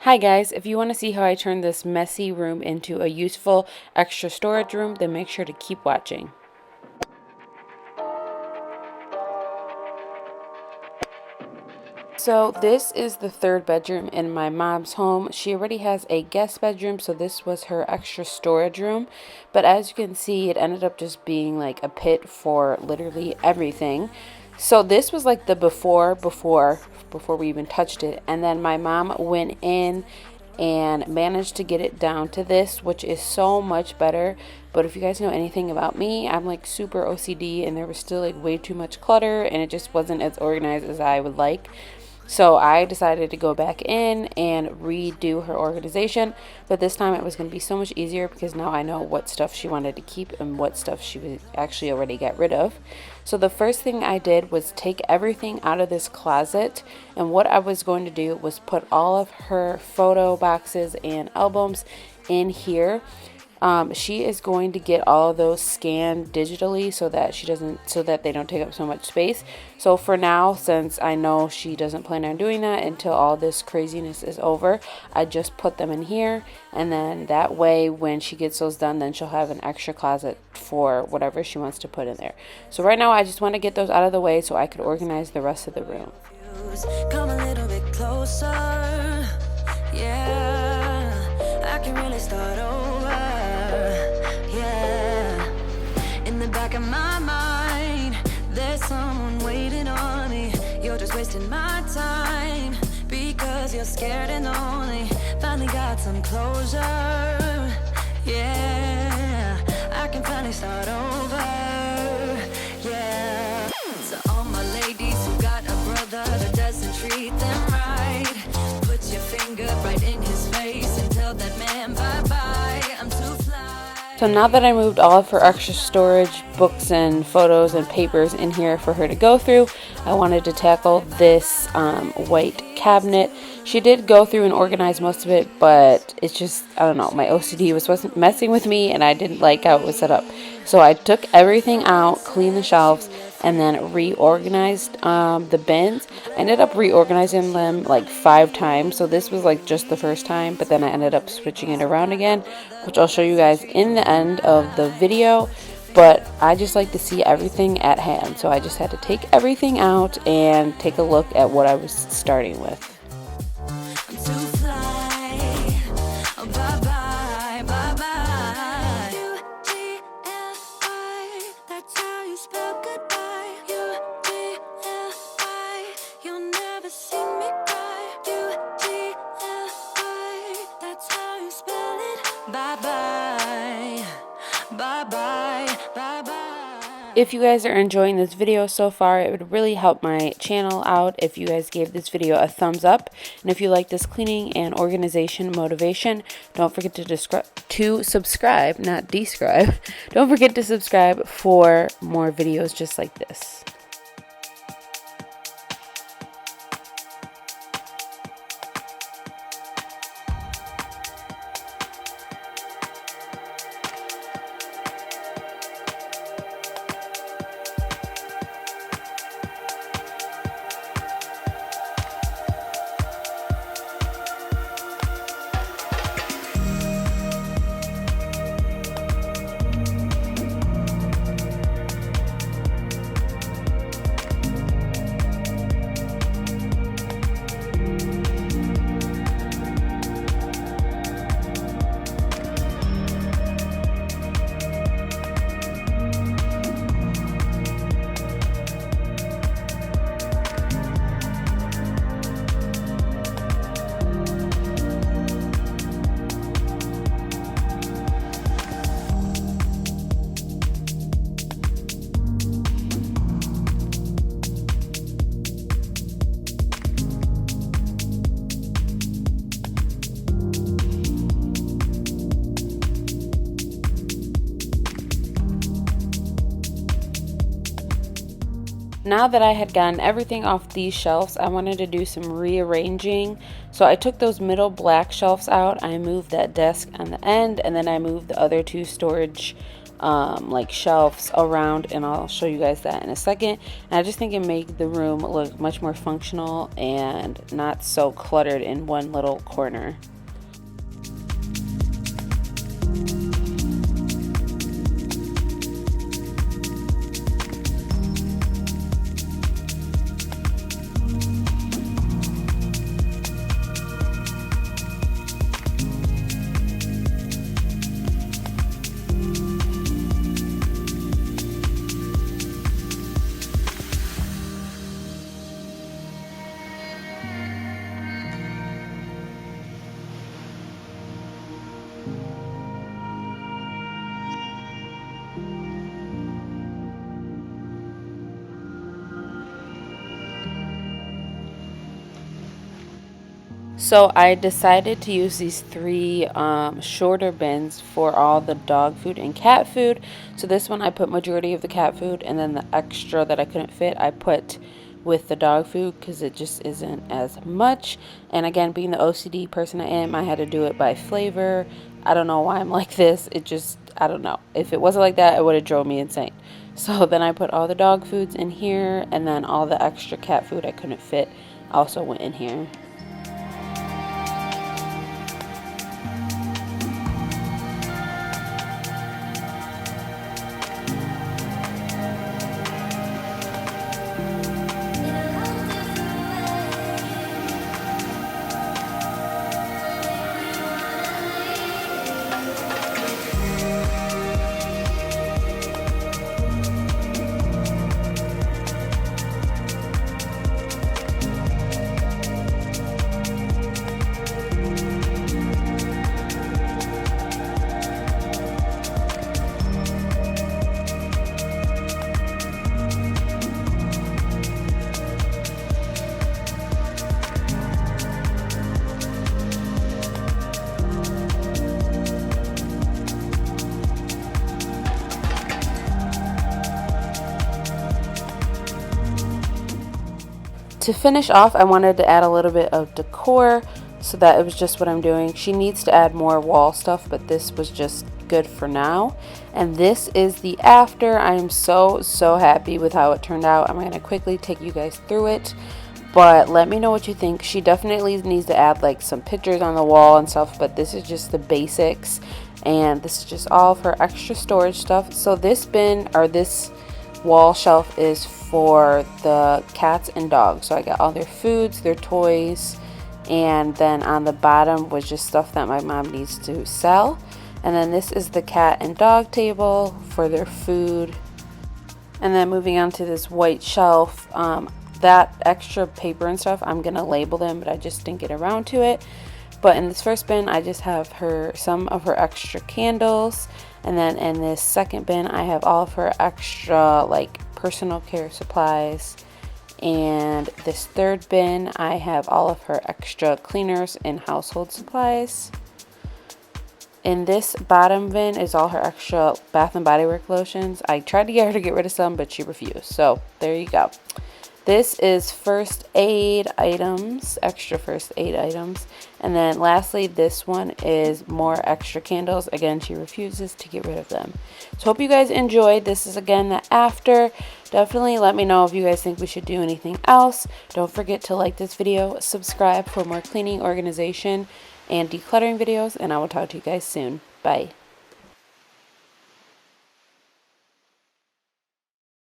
Hi guys, if you want to see how I turn this messy room into a useful extra storage room, then make sure to keep watching. So this is the third bedroom in my mom's home. She already has a guest bedroom, so this was her extra storage room. But as you can see, it ended up just being like a pit for literally everything. So this was like the before we even touched it. And then my mom went in and managed to get it down to this, which is so much better. But if you guys know anything about me, I'm like super OCD, and there was still like way too much clutter, and it just wasn't as organized as I would like. So I decided to go back in and redo her organization, but this time it was going to be so much easier because now I know what stuff she wanted to keep and what stuff she would actually already got rid of. So the first thing I did was take everything out of this closet, and what I was going to do was put all of her photo boxes and albums in here. She is going to get all of those scanned digitally so that they don't take up so much space. So for now, since I know she doesn't plan on doing that until all this craziness is over, I just put them in here, and then that way when she gets those done, then she'll have an extra closet for whatever she wants to put in there. So right now I just want to get those out of the way so I could organize the rest of the room. Come a little bit closer. Yeah, I can really start over. Yeah, in the back of my mind, there's someone waiting on me. You're just wasting my time because you're scared and lonely. Finally got some closure. Yeah, I can finally start over. Yeah, so all my ladies who got a brother that doesn't treat them right, put your finger right in his face and tell that man bye-bye, I'm too fly. So now that I moved all of her extra storage, books and photos and papers in here for her to go through, I wanted to tackle this white cabinet. She did go through and organize most of it, but it's just, I don't know, my OCD wasn't messing with me, and I didn't like how it was set up. So I took everything out, cleaned the shelves, and then reorganized the bins. I ended up reorganizing them like 5 times, so this was like just the first time, but then I ended up switching it around again, which I'll show you guys in the end of the video. But I just like to see everything at hand, so I just had to take everything out and take a look at what I was starting with. I'm too fly. Oh, bye-bye, bye-bye. U-G-L-I, that's how you spell goodbye. U-G-L-I, you'll never see me cry. U-G-L-I, that's how you spell it. Bye-bye, bye-bye, bye-bye. If you guys are enjoying this video so far, it would really help my channel out if you guys gave this video a thumbs up. And if you like this cleaning and organization motivation, don't forget to subscribe, not describe. Don't forget to subscribe for more videos just like this. Now that I had gotten everything off these shelves, I wanted to do some rearranging. So I took those middle black shelves out, I moved that desk on the end, and then I moved the other 2 storage like shelves around, and I'll show you guys that in a second. And I just think it made the room look much more functional and not so cluttered in one little corner. So I decided to use these three shorter bins for all the dog food and cat food. So this one I put majority of the cat food, and then the extra that I couldn't fit I put with the dog food because it just isn't as much. And again, being the OCD person I am, I had to do it by flavor. I don't know why I'm like this. It just, I don't know. If it wasn't like that, it would have drove me insane. So then I put all the dog foods in here, and then all the extra cat food I couldn't fit also went in here. To finish off, I wanted to add a little bit of decor, so that it was just what I'm doing. She needs to add more wall stuff, but this was just good for now. And this is the after. I am so happy with how it turned out. I'm going to quickly take you guys through it, but let me know what you think. She definitely needs to add like some pictures on the wall and stuff, but this is just the basics, and this is just all of her extra storage stuff. So this bin, or this wall shelf, is for the cats and dogs. So I got all their foods, their toys, and then on the bottom was just stuff that my mom needs to sell. And then this is the cat and dog table for their food. And then moving on to this white shelf, that extra paper and stuff, I'm gonna label them, but I just didn't get around to it. But in this first bin, I just have some of her extra candles, and then in this second bin, I have all of her extra like personal care supplies. And this third bin, I have all of her extra cleaners and household supplies. In this bottom bin is all her extra Bath and Body Works lotions. I tried to get her to get rid of some, but she refused. So there you go. This is first aid items, extra first aid items. And then lastly, this one is more extra candles. Again, she refuses to get rid of them. So hope you guys enjoyed. This is again the after. Definitely let me know if you guys think we should do anything else. Don't forget to like this video, subscribe for more cleaning, organization, and decluttering videos, and I will talk to you guys soon. Bye.